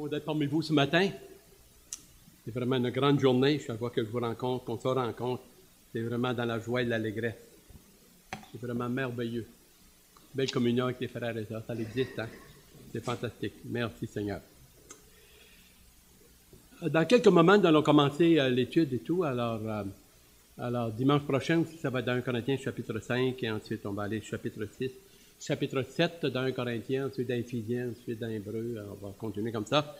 Bon d'être parmi vous ce matin. C'est vraiment une grande journée. Chaque fois que je vous rencontre, qu'on se rencontre, c'est vraiment dans la joie et l'allégresse. C'est vraiment merveilleux. Belle communion avec les frères et sœurs. Ça existe, hein? C'est fantastique. Merci Seigneur. Dans quelques moments, nous allons commencer l'étude et tout. Alors, dimanche prochain aussi, ça va être dans 1 Corinthiens chapitre 5 et ensuite on va aller chapitre 6. Chapitre 7 dans 1 Corinthiens, ensuite dans Éphésiens, ensuite dans Hébreux. On va continuer comme ça.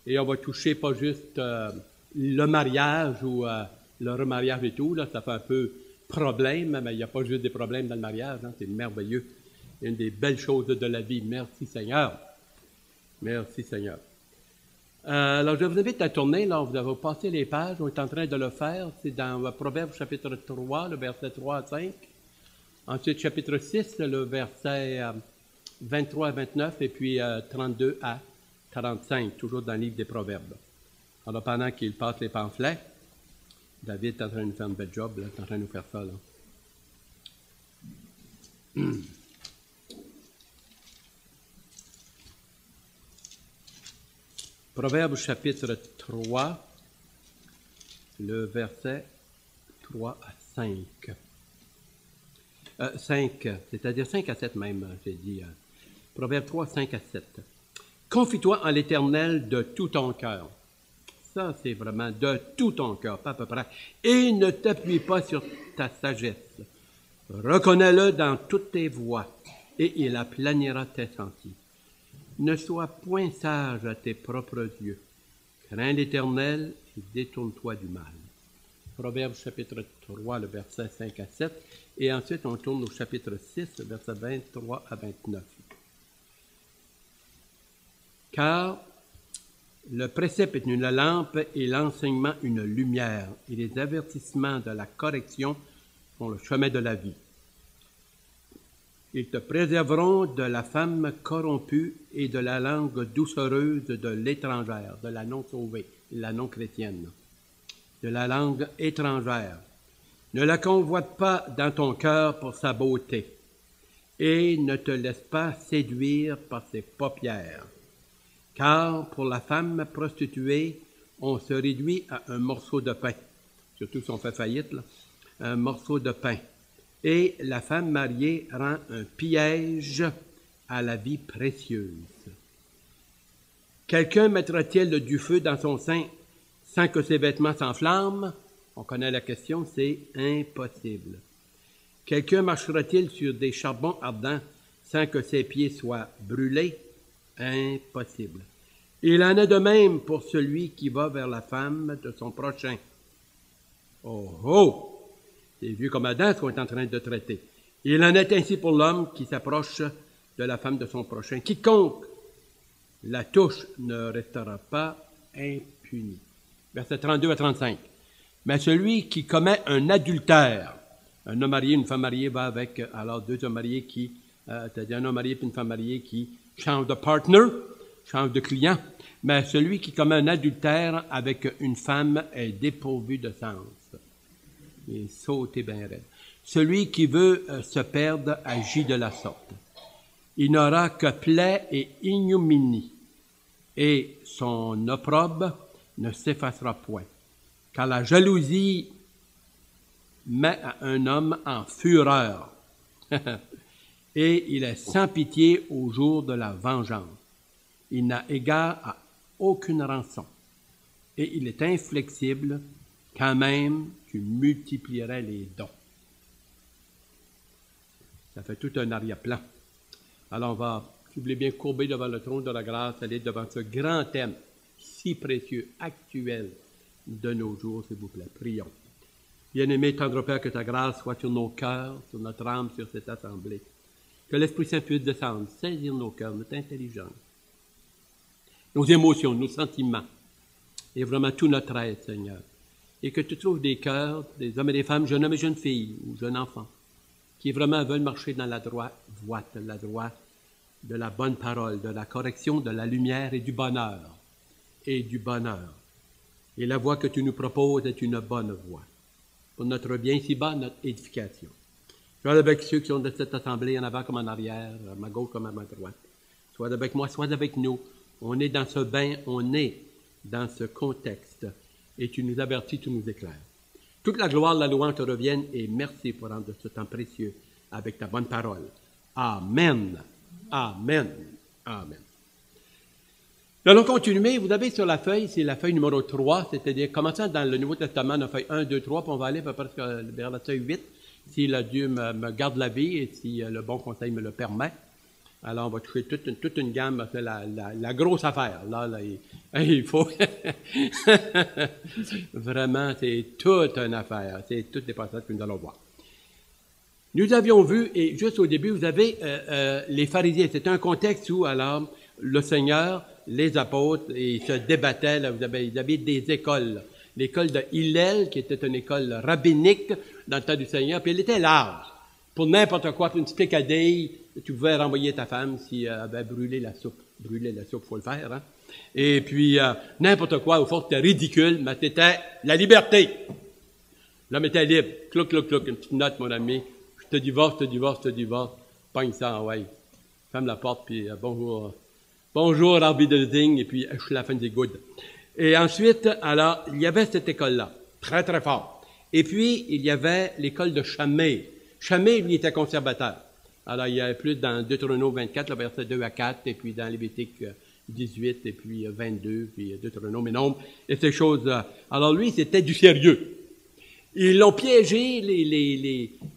Et on va toucher pas juste le mariage ou le remariage et tout. Là, ça fait un peu problème, mais il n'y a pas juste des problèmes dans le mariage. Hein, c'est merveilleux. Une des belles choses de la vie. Merci Seigneur. Merci Seigneur. Alors, je vous invite à tourner. Là, vous avez passé les pages. On est en train de le faire. C'est dans Proverbes chapitre 3, le verset 3 à 5. Ensuite, chapitre 6, le verset 23 à 29, et puis 32 à 45, toujours dans le livre des Proverbes. Alors, pendant qu'il passe les pamphlets, David est en train de nous faire un bel job, là, il est en train de nous faire ça, là. Proverbes chapitre 3, le verset 3 à 5. 5, c'est-à-dire 5 à 7 même, j'ai dit. Proverbe 3, 5 à 7. Confie-toi en l'Éternel de tout ton cœur. Ça, c'est vraiment de tout ton cœur, pas à peu près. Et ne t'appuie pas sur ta sagesse. Reconnais-le dans toutes tes voies, et il aplanira tes sentiers. Ne sois point sage à tes propres yeux. Crains l'Éternel et détourne-toi du mal. Proverbe chapitre 3, le verset 5 à 7. Et ensuite, on tourne au chapitre 6, le verset 23 à 29. Car le précepte est une lampe et l'enseignement une lumière, et les avertissements de la correction sont le chemin de la vie. Ils te préserveront de la femme corrompue et de la langue doucereuse de l'étrangère, de la non-sauvée, la non-chrétienne, de la langue étrangère. Ne la convoite pas dans ton cœur pour sa beauté, et ne te laisse pas séduire par ses paupières. Car pour la femme prostituée, on se réduit à un morceau de pain, surtout si on fait faillite, là, un morceau de pain. Et la femme mariée rend un piège à la vie précieuse. Quelqu'un mettra-t-il du feu dans son sein sans que ses vêtements s'enflamment? On connaît la question, c'est impossible. Quelqu'un marchera-t-il sur des charbons ardents sans que ses pieds soient brûlés? Impossible. Il en est de même pour celui qui va vers la femme de son prochain. Oh oh! C'est vu comme Adam ce qu'on est en train de traiter. Il en est ainsi pour l'homme qui s'approche de la femme de son prochain. Quiconque la touche ne restera pas impuni. Verset 32 à 35. Mais celui qui commet un adultère, un homme marié, une femme mariée va avec, alors deux hommes mariés qui, c'est-à-dire un homme marié et une femme mariée qui changent de partner, changent de client, mais celui qui commet un adultère avec une femme est dépourvu de sens. Il est sauté bien raide. Celui qui veut se perdre agit de la sorte. Il n'aura que plaie et ignominie, et son opprobre ne s'effacera point. Car la jalousie met un homme en fureur, et il est sans pitié au jour de la vengeance. Il n'a égard à aucune rançon, et il est inflexible quand même tu multiplierais les dons. Ça fait tout un arrière-plan. Alors on va, si vous voulez bien, courber devant le trône de la grâce, aller devant ce grand thème si précieux, actuel de nos jours, s'il vous plaît. Prions. Bien-aimé, tendre Père, que ta grâce soit sur nos cœurs, sur notre âme, sur cette assemblée. Que l'Esprit Saint puisse descendre, saisir nos cœurs, notre intelligence, nos émotions, nos sentiments, et vraiment tout notre être, Seigneur. Et que tu trouves des cœurs, des hommes et des femmes, jeunes hommes et jeunes filles, ou jeunes enfants, qui vraiment veulent marcher dans la droite voie, la droite de la bonne parole, de la correction, de la lumière et du bonheur. Et du bonheur. Et la voie que tu nous proposes est une bonne voie. Pour notre bien ici-bas, notre édification. Sois avec ceux qui sont de cette assemblée, en avant comme en arrière, à ma gauche comme à ma droite. Sois avec moi, sois avec nous. On est dans ce bain, on est dans ce contexte. Et tu nous avertis, tu nous éclaires. Toute la gloire, la louange te reviennent et merci pour rendre ce temps précieux avec ta bonne parole. Amen. Amen. Amen. Nous allons continuer. Vous avez sur la feuille, c'est la feuille numéro 3, c'est-à-dire commençant dans le Nouveau Testament, la feuille 1, 2, 3, puis on va aller à peu près vers la feuille 8, si le Dieu me garde la vie et si le bon conseil me le permet. Alors, on va toucher toute une gamme, c'est la grosse affaire. Là, il faut... Vraiment, c'est toute une affaire. C'est toutes les passages que nous allons voir. Nous avions vu, et juste au début, vous avez les pharisiens. C'était un contexte où, alors, le Seigneur, les apôtres, ils se débattaient. Là, vous avez des écoles. L'école de Hillel, qui était une école rabbinique dans le temps du Seigneur, puis elle était large. Pour n'importe quoi, pour une petite picadille, tu pouvais renvoyer ta femme si elle avait brûlé la soupe. Brûler la soupe, il faut le faire, hein? Et puis, n'importe quoi, au fond, c'était ridicule, mais c'était la liberté. L'homme était libre. Clouc, clouc, clouc, une petite note, mon ami. Je te divorce, pogne ça, ouais. Ferme la porte, puis bonjour. Bonjour, arbitre de digne, et puis je suis la fin des good. Et ensuite, alors, il y avait cette école-là, très, très fort. Et puis, il y avait l'école de Chamé. Chamé, lui, était conservateur. Alors, il y avait plus dans Deutéronome 24, le verset 2 à 4, et puis dans Lévitique 18, et puis 22, puis Deutéronome et Nombre, et ces choses-là. Alors, lui, c'était du sérieux. Ils l'ont piégé,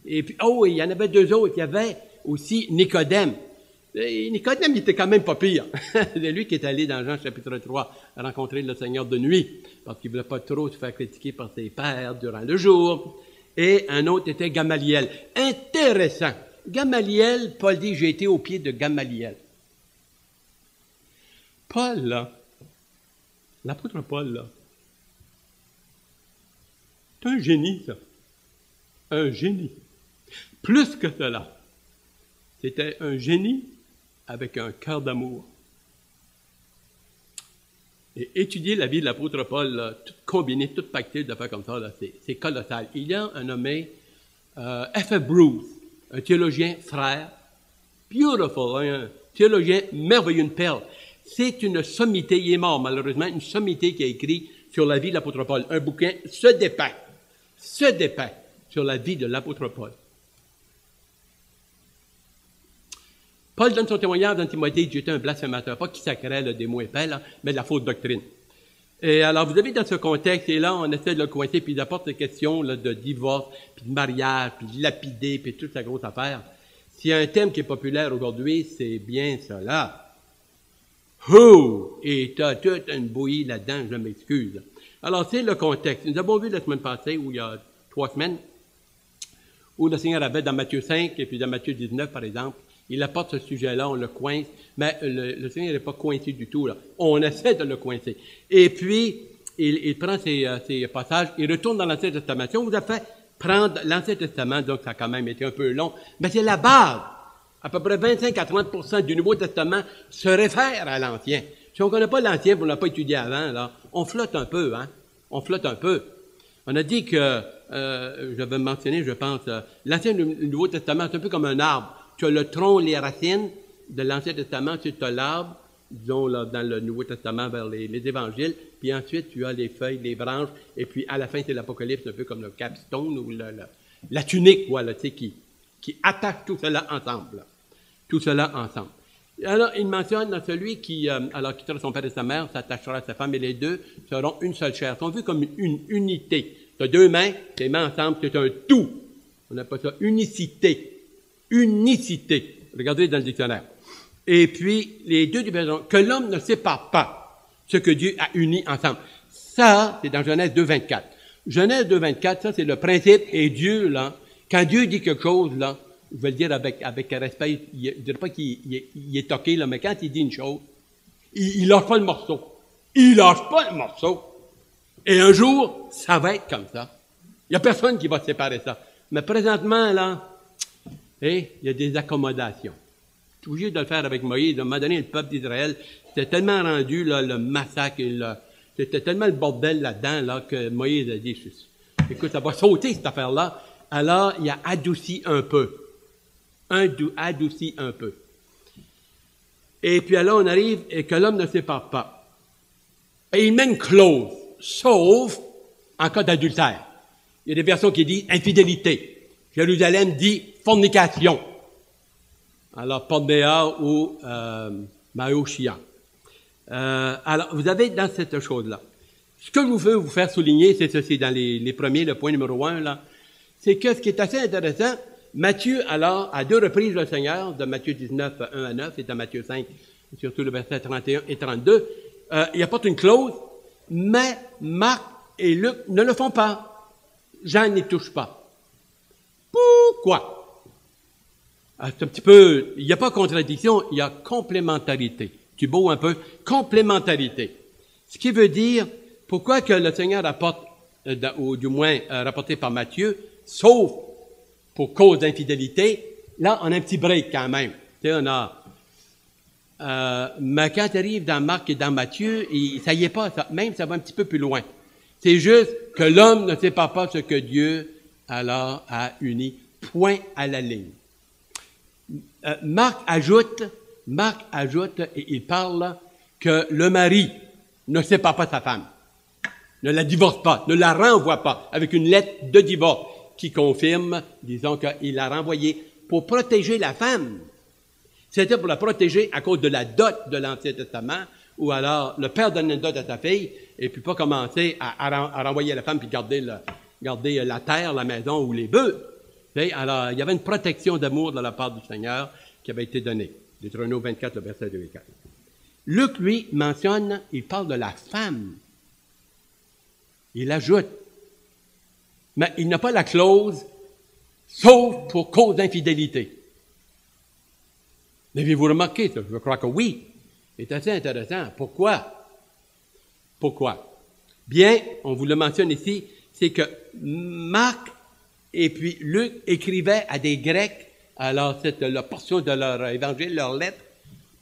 et puis, il y en avait deux autres. Il y avait aussi Nicodème. Et Nicodème, il était quand même pas pire. C'est lui qui est allé dans Jean chapitre 3 rencontrer le Seigneur de nuit, parce qu'il ne voulait pas trop se faire critiquer par ses pairs durant le jour. Et un autre était Gamaliel. Intéressant. Gamaliel, Paul dit, j'ai été au pied de Gamaliel. Paul, là, l'apôtre Paul, là, c'est un génie, ça. Un génie. Plus que cela. C'était un génie avec un cœur d'amour. Et étudier la vie de l'apôtre Paul, là, tout combiné, tout pacté de faire comme ça, là, c'est colossal. Il y a un nommé F.F. Bruce, un théologien frère, beautiful, un théologien merveilleux, une perle. C'est une sommité, il est mort malheureusement, une sommité qui a écrit sur la vie de l'apôtre Paul. Un bouquin se dépeint sur la vie de l'apôtre Paul. Paul donne son témoignage dans Timothée, j'étais un blasphémateur, pas qui sacrait des mots épais, là, mais de la fausse doctrine. Et alors, vous avez dans ce contexte, et là, on essaie de le coincer, puis il apporte des questions là, de divorce, puis de mariage, puis de lapider, puis toute sa grosse affaire. S'il y a un thème qui est populaire aujourd'hui, c'est bien cela. Et t'as toute une bouillie là-dedans, je m'excuse. Alors, c'est le contexte. Nous avons vu la semaine passée, ou il y a 3 semaines, où le Seigneur avait dans Matthieu 5, et puis dans Matthieu 19, par exemple, il apporte ce sujet-là, on le coince, mais le Seigneur n'est pas coincé du tout, là. On essaie de le coincer. Et puis, il prend ces passages, il retourne dans l'Ancien Testament. Si on vous a fait prendre l'Ancien Testament, donc ça a quand même été un peu long, mais c'est la base. À peu près 25 à 30% du Nouveau Testament se réfère à l'Ancien. Si on ne connaît pas l'Ancien, vous ne l'avez pas étudié avant, là, on flotte un peu, hein. On flotte un peu. On a dit que, j'avais mentionné, je pense, l'Ancien et le Nouveau Testament, c'est un peu comme un arbre. Tu as le tronc, les racines de l'Ancien Testament, tu as l'arbre, disons là, dans le Nouveau Testament vers les évangiles, puis ensuite tu as les feuilles, les branches, et puis à la fin c'est l'Apocalypse, un peu comme le capstone ou la tunique, voilà, tu sais, qui attache tout cela ensemble. Là. Tout cela ensemble. Alors, il mentionne dans celui qui quittera son père et sa mère, s'attachera à sa femme, et les deux seront une seule chair. Ils sont vus comme une unité. Tu as 2 mains, tes mains ensemble, c'est un tout. On appelle ça unicité. Unicité. Regardez dans le dictionnaire. Et puis, les deux divisions, que l'homme ne sépare pas ce que Dieu a uni ensemble. Ça, c'est dans Genèse 2.24. Genèse 2.24, ça, c'est le principe. Et Dieu, là, quand Dieu dit quelque chose, là, je vais le dire avec respect, il ne dirait pas qu'il est toqué, là, mais quand il dit une chose, il lâche pas le morceau. Il lâche pas le morceau. Et un jour, ça va être comme ça. Il n'y a personne qui va séparer ça. Mais présentement, là, il y a des accommodations. Je suis obligé de le faire avec Moïse. À un moment donné, le peuple d'Israël, c'était tellement rendu, là, le massacre, c'était tellement le bordel là-dedans, là, que Moïse a dit, écoute, ça va sauter, cette affaire-là. Alors, il a adouci un peu. Adouci un peu. Et puis là, on arrive et que l'homme ne sépare pas. Et il met une clause, sauf en cas d'adultère. Il y a des versions qui disent infidélité. Jérusalem dit fornication. Alors, pornéa ou maoshia. Alors, vous avez dans cette chose-là. Ce que je veux vous faire souligner, c'est ceci, dans les premiers, le point numéro 1, là, c'est que ce qui est assez intéressant, Matthieu, alors, à 2 reprises, le Seigneur, de Matthieu 19, 1 à 9, et dans Matthieu 5, surtout le verset 31 et 32, il apporte une clause, mais Marc et Luc ne le font pas. Jean n'y touche pas. Pourquoi? C'est un petit peu, il n'y a pas contradiction, il y a complémentarité. Tu beau un peu, complémentarité. Ce qui veut dire, pourquoi que le Seigneur apporte, ou du moins rapporté par Matthieu, sauf pour cause d'infidélité, là, on a un petit break quand même. Tu sais, on a... mais quand tu arrives dans Marc et dans Matthieu, ça y est pas, ça, même ça va un petit peu plus loin. C'est juste que l'homme ne sépare pas ce que Dieu, alors, a uni. Point à la ligne. Marc ajoute, et il parle que le mari ne sépare pas sa femme, ne la divorce pas, ne la renvoie pas, avec une lettre de divorce qui confirme, disons qu'il l'a renvoyée pour protéger la femme. C'était pour la protéger à cause de la dot de l'Ancien Testament, ou alors le père donne une dot à sa fille, et puis pas commencer à renvoyer la femme puis garder la terre, la maison ou les bœufs. Alors, il y avait une protection d'amour de la part du Seigneur qui avait été donnée. Deutéronome 24, le verset 2 et 4. Luc, lui, mentionne, il parle de la femme. Il ajoute, mais il n'a pas la clause, sauf pour cause d'infidélité. L'avez-vous remarqué, ça? Je crois que oui. C'est assez intéressant. Pourquoi? Bien, on vous le mentionne ici, c'est que Marc et puis Luc écrivaient à des Grecs, alors c'est la portion de leur évangile, leur lettre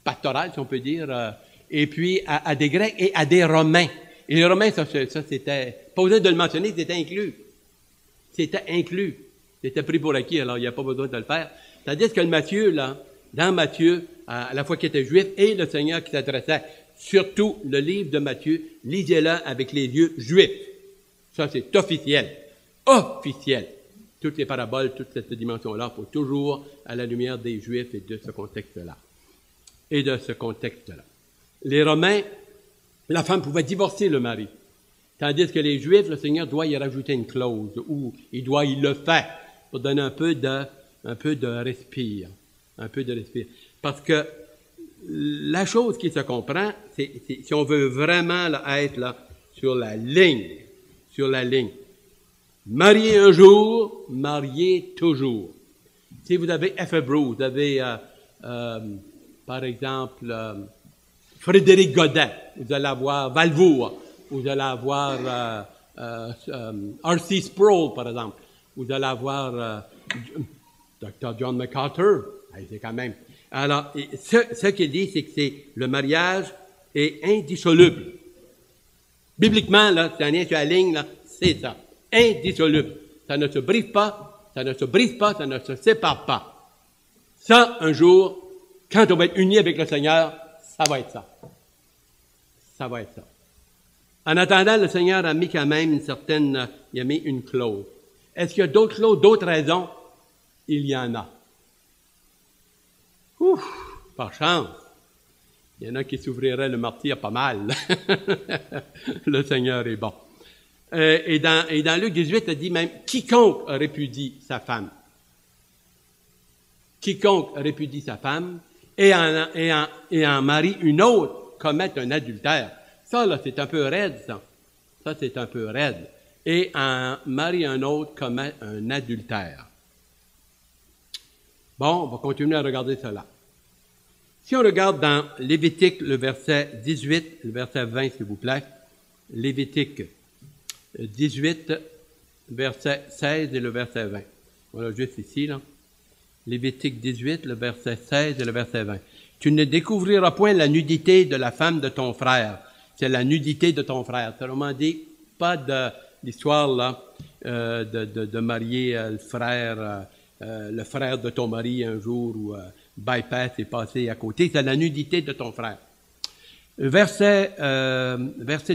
pastorale, si on peut dire, et puis à des Grecs et à des Romains. Et les Romains, ça c'était, pas besoin de le mentionner, c'était inclus. C'était pris pour acquis, alors il n'y a pas besoin de le faire. C'est-à-dire que Matthieu, là, dans Matthieu, à la fois qui était juif et le Seigneur qui s'adressait, surtout le livre de Matthieu, lisez-le avec les yeux juifs. Ça, c'est officiel. Officiel. Toutes les paraboles, toute cette dimension-là, il faut toujours à la lumière des Juifs et de ce contexte-là. Les Romains, la femme pouvait divorcer le mari. Tandis que les Juifs, le Seigneur doit y rajouter une clause, ou il le faire, pour donner un peu de respire. Parce que la chose qui se comprend, c'est si on veut vraiment là, être là, sur la ligne. Marié un jour, marié toujours. Si vous avez F. Bruce, vous avez, par exemple, Frédéric Godet, vous allez avoir Valvour, vous allez avoir R.C. Sproul, par exemple, vous allez avoir Dr. John MacArthur, c'est quand même. Alors, ce qu'il dit, c'est que le mariage est indissoluble. Bibliquement, là, c'est un lien sur la ligne, là, c'est ça. Indissoluble. Ça ne se brise pas, ça ne se sépare pas. Ça, un jour, quand on va être unis avec le Seigneur, ça va être ça. En attendant, le Seigneur a mis quand même il a mis une clause. Est-ce qu'il y a d'autres clauses, d'autres raisons? Il y en a. Par chance. Il y en a qui s'ouvriraient le martyre pas mal. Le Seigneur est bon. Et dans Luc 18, il dit même, quiconque répudie sa femme. Quiconque répudie sa femme et en marie une autre commet un adultère. Ça, là, c'est un peu raide, ça. Et en marie un autre commet un adultère. Bon, on va continuer à regarder cela. Si on regarde dans Lévitique, le verset 18, le verset 20, s'il vous plaît. Lévitique 18, verset 16 et le verset 20. Voilà, juste ici, là. Lévitique 18, le verset 16 et le verset 20. Tu ne découvriras point la nudité de la femme de ton frère. C'est la nudité de ton frère. Autrement dit, pas de l'histoire, là, de marier le frère de ton mari un jour, ou bypass et passer à côté. C'est la nudité de ton frère. Verset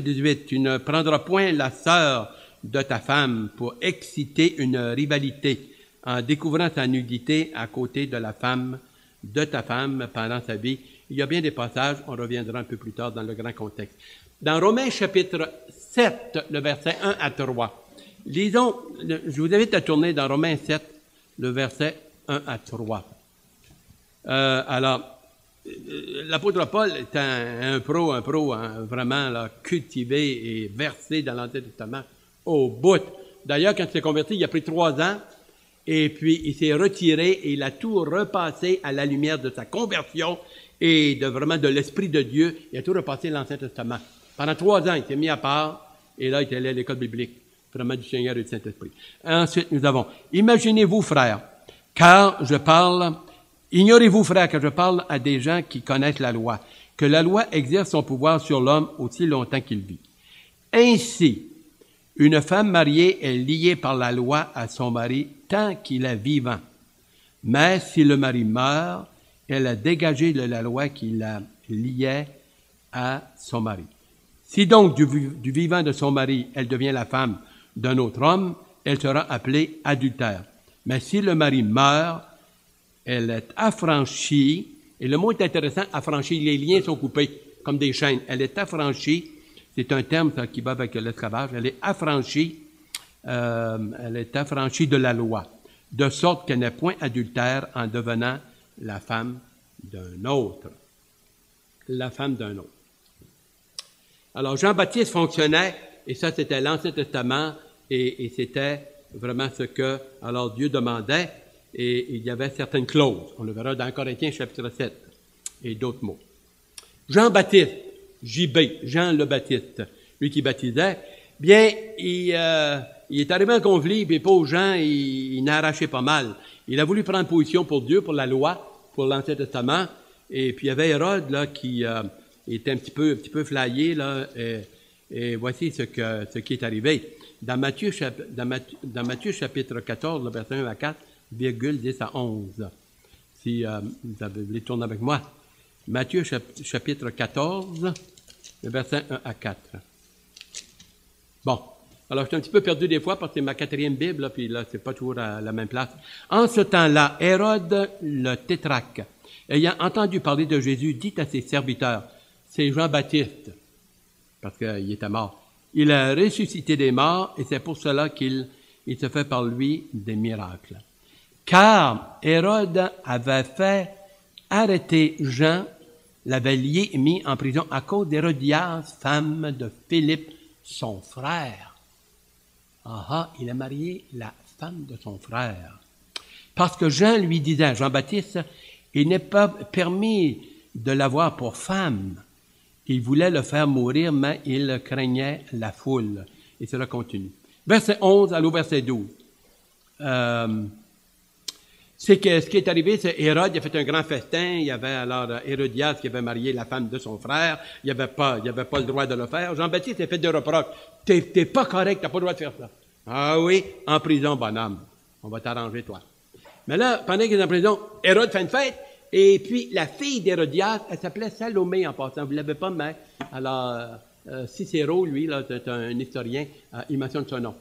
18. Tu ne prendras point la sœur de ta femme pour exciter une rivalité en découvrant sa nudité à côté de la femme de ta femme pendant sa vie. Il y a bien des passages, on reviendra un peu plus tard dans le grand contexte. Dans Romains chapitre 7, le verset 1 à 3, lisons, je vous invite à tourner dans Romains 7, le verset 1 à 3. L'apôtre Paul est un pro, hein, vraiment là, cultivé et versé dans l'Ancien Testament au bout. D'ailleurs, quand il s'est converti, il a pris 3 ans, et puis il s'est retiré et il a tout repassé à la lumière de sa conversion et de l'Esprit de Dieu. Il a tout repassé l'Ancien Testament. Pendant 3 ans, il s'est mis à part, et là, il est allé à l'école biblique, vraiment du Seigneur et du Saint-Esprit. Ensuite, nous avons, imaginez-vous, frères, ignorez-vous, frères, que je parle à des gens qui connaissent la loi, que la loi exerce son pouvoir sur l'homme aussi longtemps qu'il vit. Ainsi, une femme mariée est liée par la loi à son mari tant qu'il est vivant. Mais si le mari meurt, elle a dégagé de la loi qui la liait à son mari. Si donc du vivant de son mari, elle devient la femme d'un autre homme, elle sera appelée adultère. Mais si le mari meurt, elle est affranchie, et le mot est intéressant, affranchie, les liens sont coupés comme des chaînes. Elle est affranchie, c'est un terme ça, qui va avec l'esclavage, elle est affranchie de la loi, de sorte qu'elle n'est point adultère en devenant la femme d'un autre. La femme d'un autre. Alors, Jean-Baptiste fonctionnait, et ça, c'était l'Ancien Testament, et c'était vraiment ce que, alors, Dieu demandait, et il y avait certaines clauses. On le verra dans Corinthiens, chapitre 7, et d'autres mots. Jean-Baptiste, JB, Jean le Baptiste, lui qui baptisait, bien, il est arrivé en conflit, puis pauvre Jean, il en a arraché pas mal. Il a voulu prendre position pour Dieu, pour la loi, pour l'Ancien Testament, et puis il y avait Hérode, là, qui était un petit peu flyé, là, et voici ce qui est arrivé. Dans Matthieu chapitre 14, le verset 1 à 4, virgule 10 à 11. Si vous voulez tourner avec moi. Matthieu chapitre 14, le verset 1 à 4. Bon. Alors, je suis un petit peu perdu des fois parce que c'est ma 4e Bible, là, puis là, c'est pas toujours à la même place. En ce temps-là, Hérode le tétrarque, ayant entendu parler de Jésus, dit à ses serviteurs, c'est Jean-Baptiste, parce qu'il était mort. Il a ressuscité des morts, et c'est pour cela qu'il se fait par lui des miracles. Car Hérode avait fait arrêter Jean, l'avait lié et mis en prison à cause d'Hérodias, femme de Philippe, son frère. Il a marié la femme de son frère. Parce que Jean lui disait à Jean-Baptiste, il n'est pas permis de l'avoir pour femme. Il voulait le faire mourir, mais il craignait la foule. Et cela continue. Verset 11 au verset 12. C'est que ce qui est arrivé, c'est Hérode, il a fait un grand festin. Il y avait alors Hérodias qui avait marié la femme de son frère. Il n'y avait pas le droit de le faire. Jean-Baptiste a fait des reproches. T'es pas correct, t'as pas le droit de faire ça. Ah oui, en prison, bonhomme. On va t'arranger, toi. Mais là, pendant qu'il est en prison, Hérode fait une fête. Et puis, la fille d'Hérodias, elle s'appelait Salomé en passant. Vous ne l'avez pas, mais alors, Cicéro, lui, là, c'est un historien, il mentionne son nom.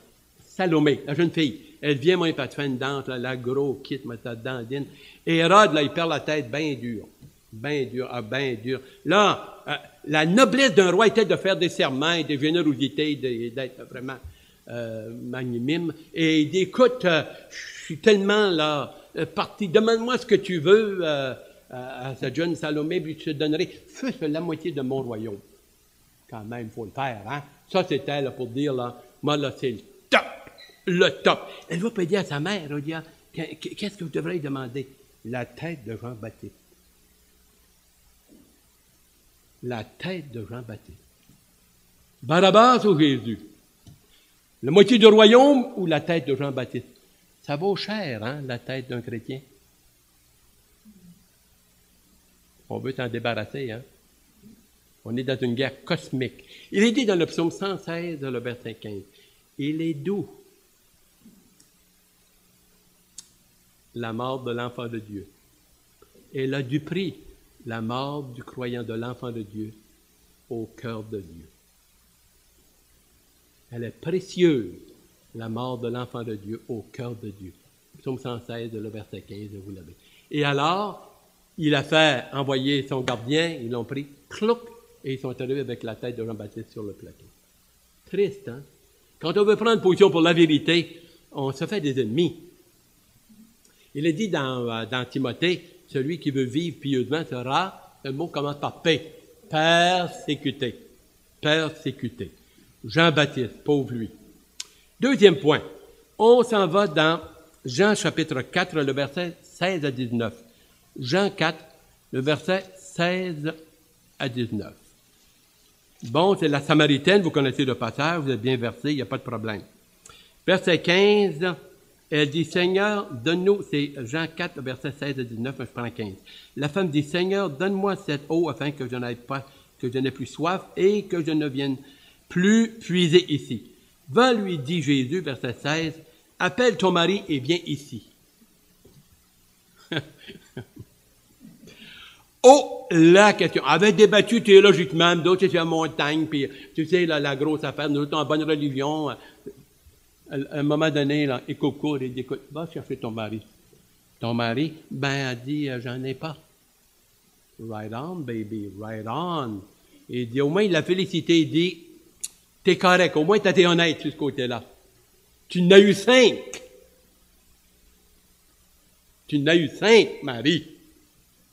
Salomé, la jeune fille. Elle vient, moi, elle fait une danse, là, la gros kit, moi, ta dandine. Et Hérode, là, il perd la tête bien dur. Bien dur. Là, la noblesse d'un roi était de faire des serments, des générosités, d'être vraiment magnanime. Et il dit, écoute, je suis tellement, là, parti, demande-moi ce que tu veux à cette jeune Salomé, puis je te donnerai fût-ce la moitié de mon royaume. Quand même, il faut le faire, hein. Ça, c'était, là, pour dire, là, moi, là, c'est le top. Elle va pas dire à sa mère, elle va dire, qu'est-ce que vous devriez demander? La tête de Jean-Baptiste. La tête de Jean-Baptiste. Barabbas ou Jésus? La moitié du royaume ou la tête de Jean-Baptiste? Ça vaut cher, hein, la tête d'un chrétien. On veut s'en débarrasser, hein. On est dans une guerre cosmique. Il est dit dans le psaume 116, le verset 15, il est doux la mort de l'enfant de Dieu. Elle a du prix, la mort du croyant, de l'enfant de Dieu, au cœur de Dieu. Elle est précieuse, la mort de l'enfant de Dieu, au cœur de Dieu. Psaume 116, le verset 15, vous l'avez. Et alors, il a fait envoyer son gardien, ils l'ont pris, clouc, et ils sont arrivés avec la tête de Jean-Baptiste sur le plateau. Triste, hein? Quand on veut prendre position pour la vérité, on se fait des ennemis. Il est dit dans Timothée, celui qui veut vivre pieusement sera, le mot commence par paix, persécuté. Persécuté. Jean-Baptiste, pauvre lui. Deuxième point, on s'en va dans Jean chapitre 4, le verset 16 à 19. Jean 4, le verset 16 à 19. Bon, c'est la Samaritaine, vous connaissez le passage, vous êtes bien versé, il n'y a pas de problème. Verset 15, elle dit, Seigneur, donne-nous, c'est Jean 4, verset 16 à 19, je prends 15. La femme dit, Seigneur, donne-moi cette eau afin que je n'ai plus soif et que je ne vienne plus puiser ici. Va, lui dit Jésus, verset 16, appelle ton mari et viens ici. Oh, la question. Avait débattu théologiquement, d'autres c'est la montagne, puis tu sais, la grosse affaire, nous autres en bonne religion. À un moment donné, là, et Coco, il dit, écoute, va chercher ton mari. Ton mari, ben, elle dit, j'en ai pas. Right on, baby, right on. Il dit, au moins, il l'a félicité, il dit, t'es correct, au moins, t'as été honnête sur ce côté-là. Tu n'as eu 5. Tu n'as eu 5, Marie.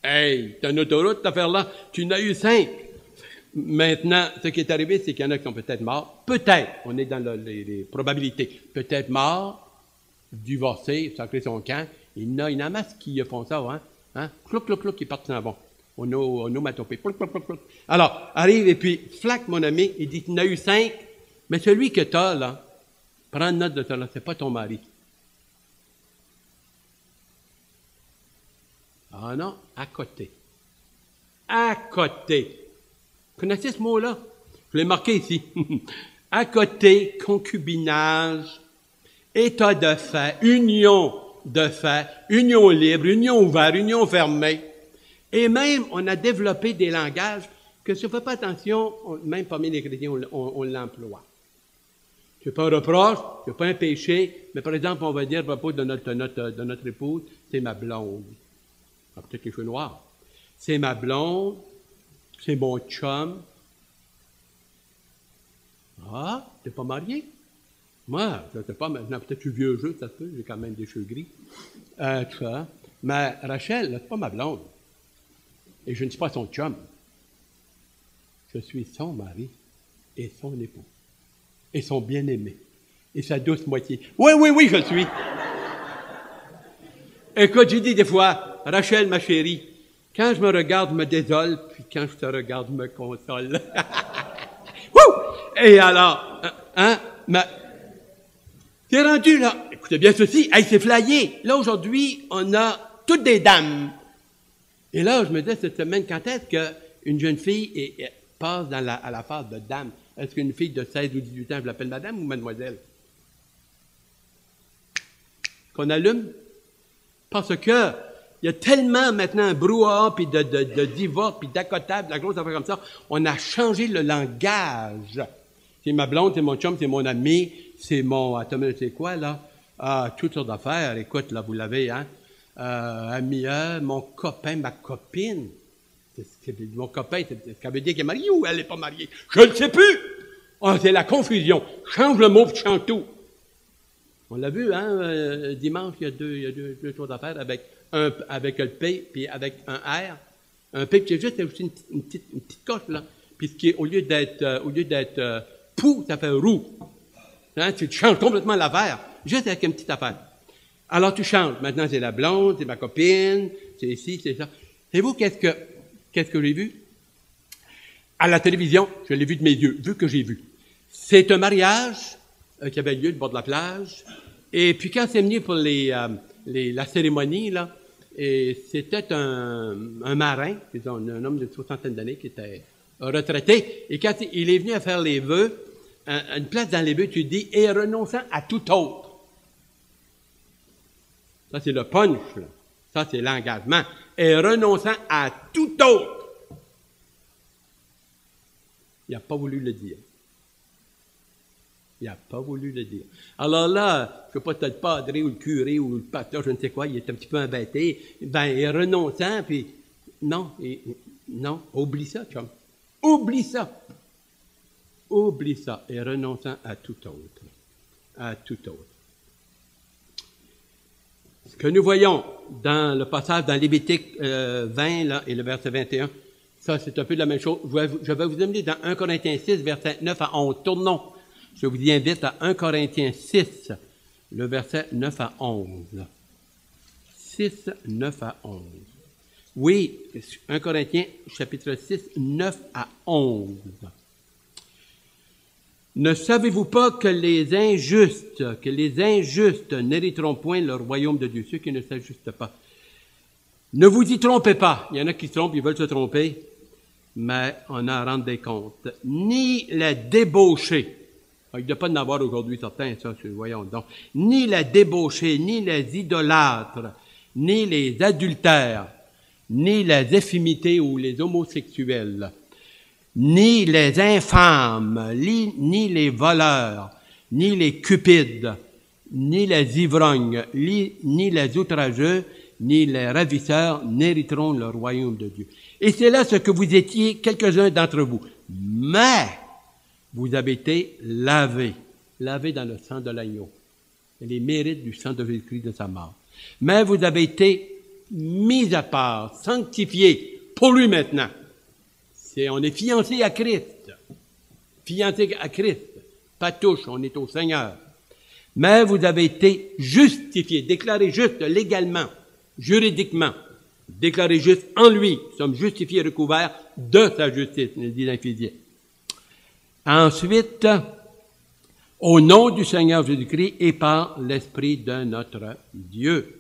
Hey, t'as une autoroute, cette affaire-là. Tu n'as eu 5. Maintenant, ce qui est arrivé, c'est qu'il y en a qui sont peut-être morts. Peut-être, on est dans les probabilités. Peut-être morts, divorcés, sacré son camp. Il y en a masse qui font ça, hein? Clouc, clouc, clouc, ils partent en bon. Onomatopée. Clouc, clouc, clouc, clouc. Alors, arrive et puis, flac, mon ami, il dit, tu n'as eu 5, mais celui que t'as, là, prends note de ça, là, c'est pas ton mari. Ah non, à côté. À côté. Vous connaissez ce mot-là? Je l'ai marqué ici. À côté, concubinage, état de fait, union de fait, union libre, union ouverte, union fermée. Et même, on a développé des langages que si on ne fait pas attention, même parmi les chrétiens, on l'emploie. C'est pas un reproche, c'est pas un péché, mais par exemple, on va dire à propos de notre épouse, c'est ma blonde. Ah, peut-être les cheveux noirs. C'est ma blonde, c'est mon chum. Ah, t'es pas marié? Moi, je ne sais pas, maintenant, peut-être que je suis vieux jeu, ça se peut, j'ai quand même des cheveux gris. Tout ça. Mais Rachel, c'est pas ma blonde. Et je ne suis pas son chum. Je suis son mari et son époux. Et son bien-aimé. Et sa douce moitié. Oui, je le suis. Écoute, j'ai dit des fois, Rachel, ma chérie, quand je me regarde, je me désole, puis quand je te regarde, je me console. Et alors, mais, t'es rendu là. Écoutez bien ceci, hey, c'est flyé. Là, aujourd'hui, on a toutes des dames. Et là, je me disais cette semaine, quand est-ce qu'une jeune fille passe à la phase de dame? Est-ce qu'une fille de 16 ou 18 ans, je l'appelle madame ou mademoiselle? Qu'on allume? Parce que il y a tellement maintenant un brouhaha, puis de divorce, puis d'accotage, la grosse affaire comme ça, on a changé le langage. C'est ma blonde, c'est mon chum, c'est mon ami, c'est mon... Attends, c'est quoi, là? Toutes sortes d'affaires. Écoute, là, vous l'avez, hein? Ami, mon copain, ma copine. Mon copain, c'est ce qu'elle veut dire qu'elle est mariée ou elle n'est pas mariée? Je ne sais plus! C'est la confusion. Change le mot, puis change tout. On l'a vu, hein, dimanche, il y a deux choses à faire avec le P, puis avec un R. Un P, puis c'est juste une petite coche, là. Puis ce qui est, au lieu d'être pou, ça fait roux. Hein, tu changes complètement l'affaire, juste avec une petite affaire. Alors tu changes. Maintenant, c'est la blonde, c'est ma copine, c'est ici, c'est ça. Savez-vous qu'est-ce que j'ai vu? À la télévision, je l'ai vu de mes yeux, vu que j'ai vu. C'est un mariage qui avait lieu au bord de la plage. Et puis quand c'est venu pour la cérémonie, là, et c'était un marin, disons, un homme de 60 d'années qui était retraité. Et quand il est venu à faire les vœux, une place dans les vœux, tu dis, et renonçant à tout autre. Ça, c'est le punch, là. Ça, c'est l'engagement. Et renonçant à tout autre. Il n'a pas voulu le dire. Il n'a pas voulu le dire. Alors là, je ne sais pas, peut-être le padre ou le curé ou le pasteur, je ne sais quoi, il est un petit peu embêté. Ben, et renonçant, puis non, non, oublie ça, chum. Oublie ça. Oublie ça. Et renonçant à tout autre. À tout autre. Ce que nous voyons dans le passage dans Lévitique 20 là, et le verset 21, ça c'est un peu la même chose. Je vais vous amener dans 1 Corinthiens 6, verset 9 à 11. Tournons. Je vous y invite à 1 Corinthiens 6, le verset 9 à 11. 6, 9 à 11. Oui, 1 Corinthiens, chapitre 6, 9 à 11. Ne savez-vous pas que les injustes n'hériteront point le royaume de Dieu, ceux qui ne s'ajustent pas. Ne vous y trompez pas. Il y en a qui se trompent, ils veulent se tromper, mais on a à rendre des comptes. Ni les débauchés. Il ne doit pas en avoir aujourd'hui certains, ça, voyons donc. Ni les débauchés, ni les idolâtres, ni les adultères, ni les effimités ou les homosexuels, ni les infâmes, ni les voleurs, ni les cupides, ni les ivrognes, ni les outrageux, ni les ravisseurs n'hériteront le royaume de Dieu. Et c'est là ce que vous étiez, quelques-uns d'entre vous. Mais vous avez été lavés dans le sang de l'agneau, et les mérites du sang de Jésus-Christ de sa mort. Mais vous avez été mis à part, sanctifiés pour lui maintenant. On est fiancés à Christ. Fiancés à Christ. Pas touche, on est au Seigneur. Mais vous avez été justifiés, déclarés justes légalement, juridiquement, déclarés justes en lui. Nous sommes justifiés et recouverts de sa justice, nous dit l'Éphésiens. Ensuite, au nom du Seigneur Jésus-Christ et par l'Esprit de notre Dieu.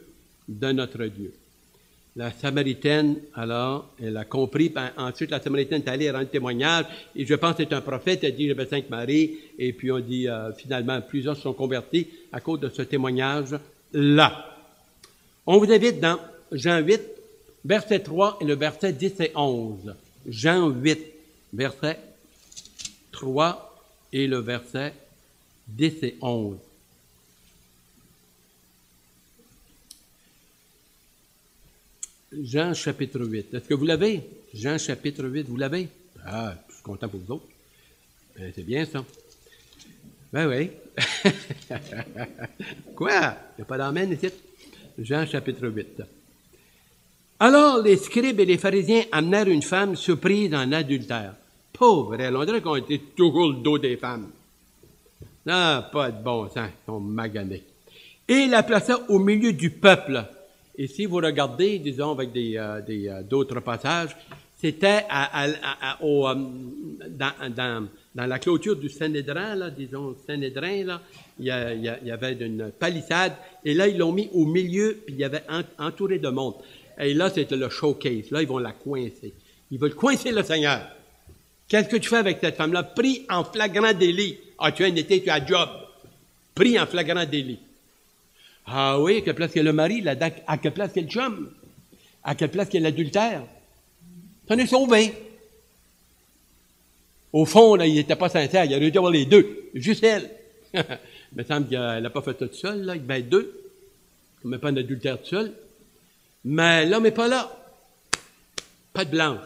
La Samaritaine, alors, elle a compris. Ensuite, la Samaritaine est allée rendre témoignage. Et je pense que c'est un prophète. Elle dit, je vais Sainte Marie. Et puis, on dit, finalement, plusieurs se sont convertis à cause de ce témoignage-là. On vous invite dans Jean 8, verset 3 et le verset 10 et 11. Jean 8, verset 3 et le verset 10 et 11. Jean chapitre 8. Est-ce que vous l'avez? Jean chapitre 8, vous l'avez? Ah, je suis content pour vous autres. C'est bien ça. Ben oui. Quoi? Il n'y a pas d'amène ici? Jean chapitre 8. Alors les scribes et les pharisiens amenèrent une femme surprise en adultère. Pauvre elle, on dirait qu'on était toujours le dos des femmes. Ah, pas de bon sens, ils sont maganés. Et la plaça au milieu du peuple. Et si vous regardez, disons, avec d'autres passages, c'était dans la clôture du Sanhédrin, là, disons, Sanhédrin, là, il y avait une palissade, et là, ils l'ont mis au milieu, puis il y avait entouré de monde. Et là, c'était le showcase. Là, ils vont la coincer. Ils veulent coincer le Seigneur. Qu'est-ce que tu fais avec cette femme-là? Pris en flagrant délit. Ah, tu as un été, tu as un job. Pris en flagrant délit. Ah oui, à quelle place qu'il y a le mari, à quelle place qu'il y a le chum, à quelle place qu'il y a l'adultère. Ça en est sauvé. Au fond, là, il n'était pas sincère, il aurait dû avoir les deux, juste elle. Il me semble qu'elle n'a pas fait ça toute seule, là, il devait être deux. Il ne met pas un adultère tout seul. Mais l'homme n'est pas là. Pas de blanche.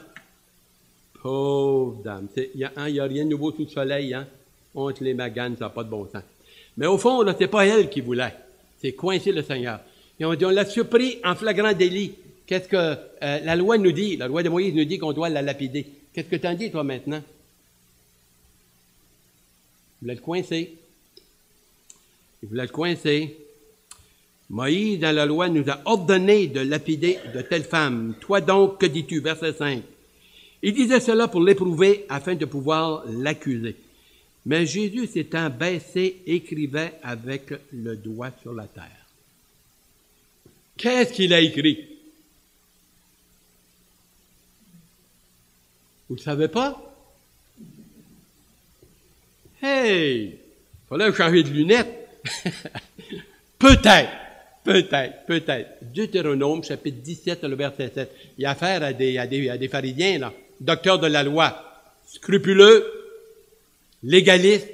Pauvre dame. Il n'y a rien de nouveau sous le soleil, hein. On te les magane, ça n'a pas de bon sens. Mais au fond, là, c'est pas elle qui voulait. C'est coincer le Seigneur. Et on l'a surpris en flagrant délit. Qu'est-ce que la loi nous dit? La loi de Moïse nous dit qu'on doit la lapider. Qu'est-ce que tu en dis, toi, maintenant? Il voulait le coincer. Il voulait le coincer. Moïse, dans la loi, nous a ordonné de lapider de telle femme. Toi donc, que dis-tu? Verset 5. Il disait cela pour l'éprouver afin de pouvoir l'accuser. Mais Jésus, s'étant baissé, écrivait avec le doigt sur la terre. Qu'est-ce qu'il a écrit? Vous ne le savez pas? Hey! Il fallait changer de lunettes. Peut-être. Peut-être, peut-être. Deutéronome, chapitre 17, le verset 7. Il y a affaire à des pharisiens, là, docteurs de la loi, scrupuleux, légalistes,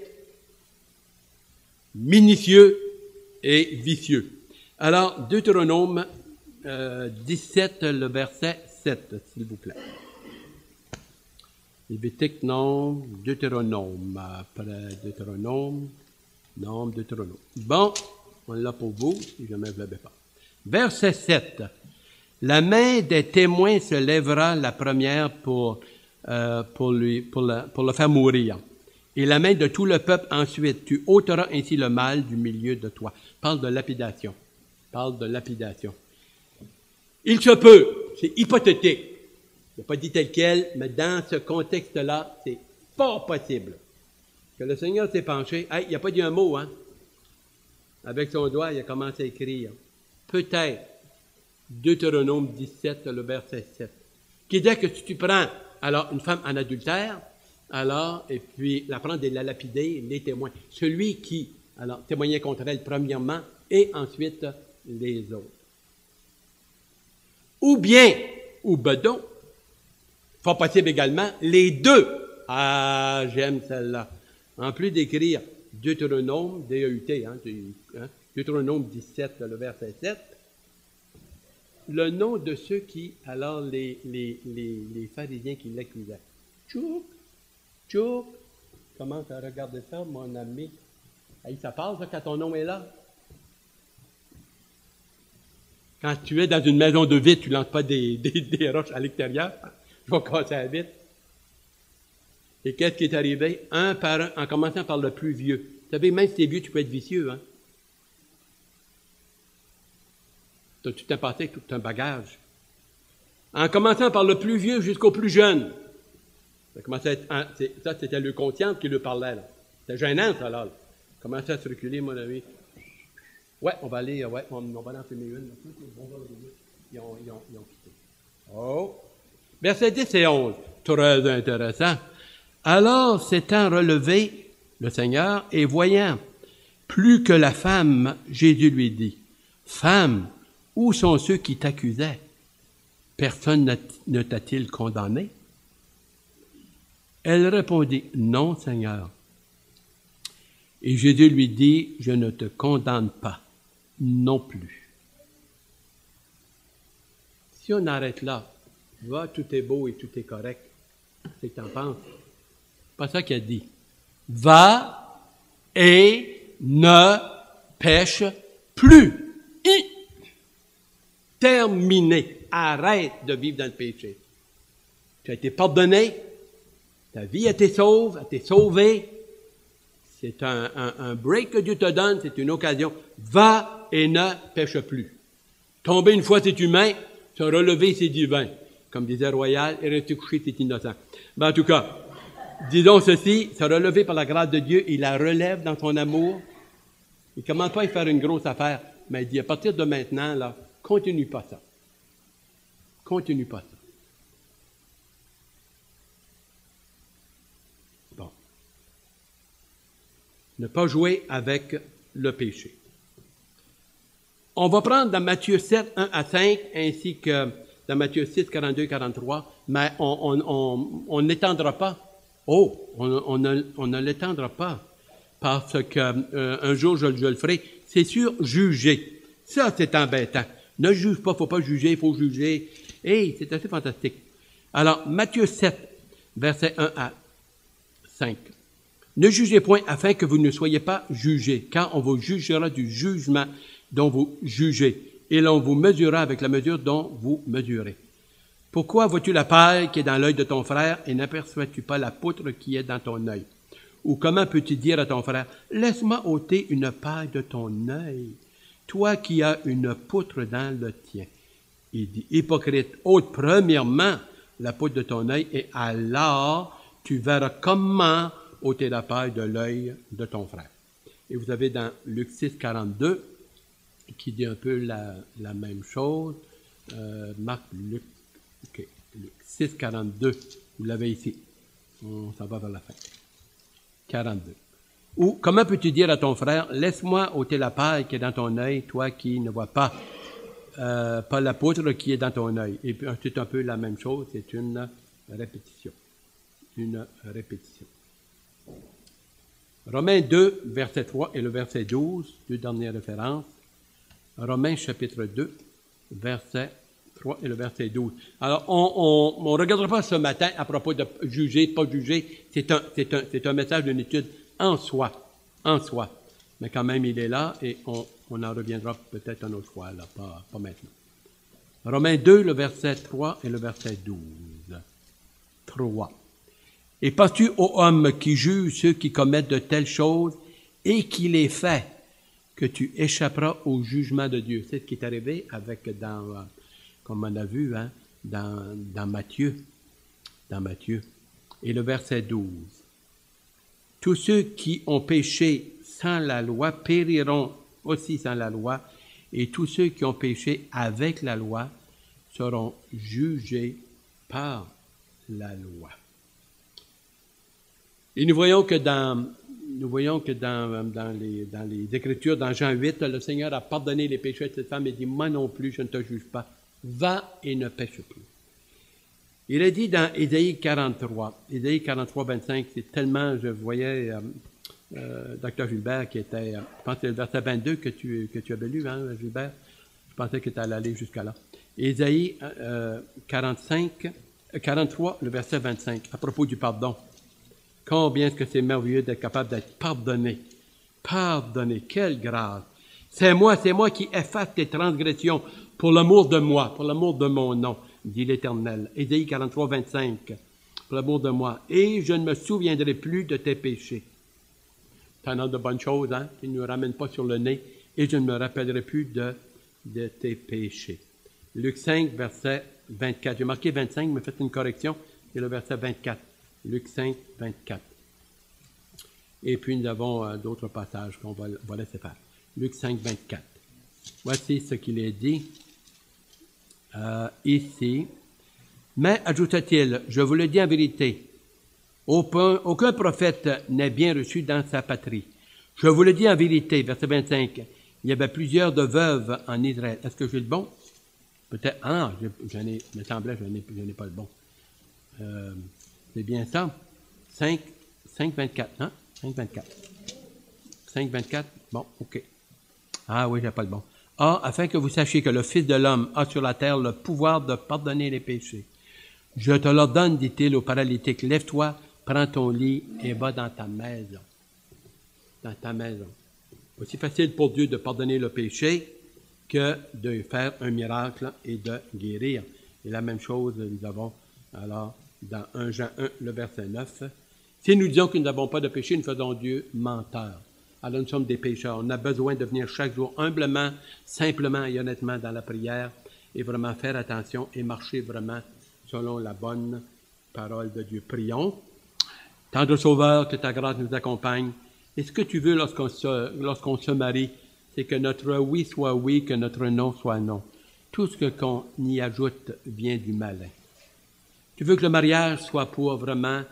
minutieux et vicieux. Alors, Deutéronome 17, le verset 7, s'il vous plaît. Lévitique, non. Deutéronome. Après Deutéronome. Non, Deutéronome. Bon, on l'a pour vous, si jamais vous ne l'avez pas. Verset 7. La main des témoins se lèvera la première pour le faire mourir. Et la main de tout le peuple ensuite. Tu ôteras ainsi le mal du milieu de toi. Parle de lapidation. Parle de lapidation. Il se peut, c'est hypothétique. Il n'a pas dit tel quel, mais dans ce contexte-là, c'est fort possible que le Seigneur s'est penché. Hey, il n'a pas dit un mot, hein? Avec son doigt, il a commencé à écrire. Peut-être, Deutéronome 17, le verset 7, qui dit que si tu prends alors une femme en adultère, alors, et puis la prendre et la lapider, les témoins. Celui qui, alors, témoignait contre elle premièrement, et ensuite les autres. Ou bien, ou bedon, fort possible également, les deux. Ah, j'aime celle-là. En plus d'écrire Deutéronome, D-E-U-T, Deutéronome 17, le verset 7, le nom de ceux qui, alors les pharisiens qui l'accusaient. Tchouk, comment tu as regardé ça, mon ami? Hey, ça passe là, quand ton nom est là? Quand tu es dans une maison de vitre, tu ne lances pas des roches à l'extérieur. Je vais casser la vitre. Et qu'est-ce qui est arrivé? Un par un, en commençant par le plus vieux. Vous savez, même si tu es vieux, tu peux être vicieux, hein? Tu as tout un passé, tout un bagage. En commençant par le plus vieux jusqu'au plus jeune. Ça, c'était le conscient qui lui parlait, là. C'était gênant, ça, là. Commençait à se reculer, mon ami. Ouais, on va aller, on va en fumer une. Ils ont quitté. Oh! Versets 10 et 11. Très intéressant. Alors, s'étant relevé, le Seigneur, et voyant plus que la femme, Jésus lui dit, « Femme, où sont ceux qui t'accusaient? Personne ne t'a-t-il condamné? » Elle répondit, « Non, Seigneur. » Et Jésus lui dit, « Je ne te condamne pas non plus. » Si on arrête là, va, tout est beau et tout est correct, c'est que tu en penses. Pas ça qu'il a dit. Va et ne pêche plus. Terminé. Arrête de vivre dans le péché. Tu as été pardonné. Ta vie a été sauve, a été sauvée. C'est un break que Dieu te donne, c'est une occasion. Va et ne pêche plus. Tomber une fois, c'est humain. Se relever, c'est divin. Comme disait Royal, et rester couché, c'est innocent. Mais en tout cas, disons ceci, se relever par la grâce de Dieu, il la relève dans son amour. Il ne commence pas à y faire une grosse affaire, mais il dit, à partir de maintenant, là, continue pas ça. Continue pas ça. Bon. Ne pas jouer avec le péché. On va prendre dans Matthieu 7, 1 à 5, ainsi que dans Matthieu 6, 42 et 43, mais on n'étendra pas. Oh, on ne l'étendra pas, parce que un jour je le ferai. C'est sûr, juger. Ça, c'est embêtant. Ne juge pas, faut pas juger, il faut juger. Hey, c'est assez fantastique. Alors, Matthieu 7, versets 1 à 5. Ne jugez point afin que vous ne soyez pas jugés, car on vous jugera du jugement dont vous jugez, et l'on vous mesurera avec la mesure dont vous mesurez. Pourquoi vois-tu la paille qui est dans l'œil de ton frère et n'aperçois-tu pas la poutre qui est dans ton œil? Ou comment peux-tu dire à ton frère, laisse-moi ôter une paille de ton œil, toi qui as une poutre dans le tien? Il dit, hypocrite, ôte premièrement la poutre de ton œil, et alors tu verras comment ôter la paille de l'œil de ton frère. Et vous avez dans Luc 6, 42, qui dit un peu la même chose. Luc 6, 42, vous l'avez ici. On s'en va vers la fin. 42. Ou comment peux-tu dire à ton frère, laisse-moi ôter la paille qui est dans ton œil, toi qui ne vois pas la poutre qui est dans ton œil. Et puis c'est un peu la même chose, c'est une répétition. Une répétition. Romains 2, verset 3 et le verset 12, deux dernières références. Romains chapitre 2, verset 3 et le verset 12. Alors, on ne regardera pas ce matin à propos de juger, pas juger. C'est un message d'une étude en soi. Mais quand même, il est là et on en reviendra peut-être une autre fois, là, pas maintenant. Romains 2, le verset 3 et le verset 12. 3. Et penses-tu aux hommes qui jugent ceux qui commettent de telles choses et qui les fait, que tu échapperas au jugement de Dieu? C'est ce qui est arrivé avec comme on a vu, hein, dans Matthieu. Dans Matthieu. Et le verset 12. Tous ceux qui ont péché sans la loi périront aussi sans la loi, et tous ceux qui ont péché avec la loi seront jugés par la loi. Et nous voyons que dans les Écritures, dans Jean 8, le Seigneur a pardonné les péchés de cette femme et dit, moi non plus, je ne te juge pas. Va et ne pêche plus. Il a dit dans Ésaïe 43, 25, c'est tellement, je voyais Dr. Gilbert qui était, je pense que c'est le verset 22 que tu avais lu, hein, Gilbert? Je pensais que tu allais aller jusqu'à là. Ésaïe 43, le verset 25, à propos du pardon. Combien est-ce que c'est merveilleux d'être capable d'être pardonné. Pardonné, quelle grâce. C'est moi qui efface tes transgressions pour l'amour de moi, pour l'amour de mon nom, dit l'Éternel. Ésaïe 43, 25, pour l'amour de moi. Et je ne me souviendrai plus de tes péchés. T'en as de bonnes choses, hein, qui ne nous ramènent pas sur le nez. Et je ne me rappellerai plus de tes péchés. Luc 5, verset 24. J'ai marqué 25, mais faites une correction. C'est le verset 24. Luc 5, 24. Et puis nous avons d'autres passages qu'on va laisser faire. Luc 5, 24. Voici ce qu'il est dit ici. Mais, ajouta-t-il, je vous le dis en vérité, aucun prophète n'est bien reçu dans sa patrie. Je vous le dis en vérité, verset 25, il y avait plusieurs de veuves en Israël. Est-ce que j'ai le bon? Peut-être. Ah non, il me semblait que je n'ai pas le bon. C'est bien ça. 5, 24, hein? 5, 24. 5, 24, bon, OK. Ah oui, j'ai pas le bon. Ah, afin que vous sachiez que le Fils de l'homme a sur la terre le pouvoir de pardonner les péchés. Je te l'ordonne, dit-il au paralytique, lève-toi, prends ton lit et va dans ta maison. Dans ta maison. Aussi facile pour Dieu de pardonner le péché que de faire un miracle et de guérir. Et la même chose, nous avons alors dans 1 Jean 1, le verset 9. Si nous disons que nous n'avons pas de péché, nous faisons Dieu menteur. Alors nous sommes des pécheurs. On a besoin de venir chaque jour humblement, simplement et honnêtement dans la prière et vraiment faire attention et marcher vraiment selon la bonne parole de Dieu. Prions. Tendre Sauveur, que ta grâce nous accompagne. Et ce que tu veux lorsqu'on se marie, c'est que notre oui soit oui, que notre non soit non. Tout ce qu'on y ajoute vient du malin. Tu veux que le mariage soit pour vraiment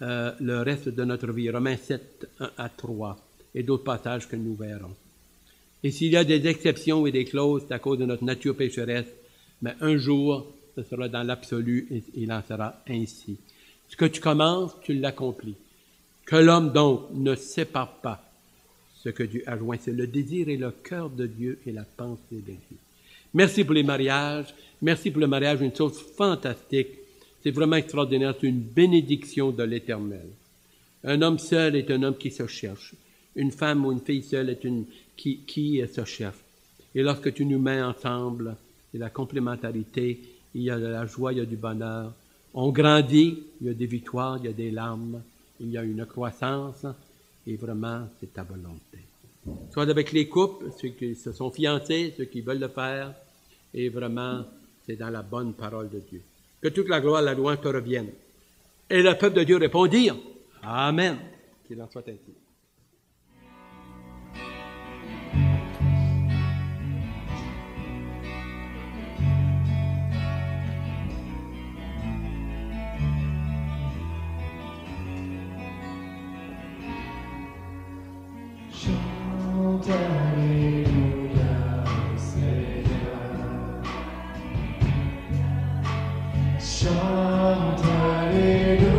le reste de notre vie. Romains 7, 1 à 3 et d'autres passages que nous verrons. Et s'il y a des exceptions et des clauses, c'est à cause de notre nature pécheresse, mais un jour, ce sera dans l'absolu et il en sera ainsi. Ce que tu commences, tu l'accomplis. Que l'homme donc ne sépare pas ce que Dieu a joint. C'est le désir et le cœur de Dieu et la pensée de Dieu. Merci pour les mariages. Merci pour le mariage, une chose fantastique. C'est vraiment extraordinaire. C'est une bénédiction de l'Éternel. Un homme seul est un homme qui se cherche. Une femme ou une fille seule est une qui se cherche. Et lorsque tu nous mets ensemble, c'est la complémentarité. Il y a de la joie, il y a du bonheur. On grandit, il y a des victoires, il y a des larmes, il y a une croissance. Et vraiment, c'est ta volonté. Soit avec les couples, ceux qui se sont fiancés, ceux qui veulent le faire. Et vraiment, c'est dans la bonne parole de Dieu. Que toute la gloire, la louange te revienne. Et le peuple de Dieu répondit, Amen. Qu'il en soit ainsi. Chante Alléluia.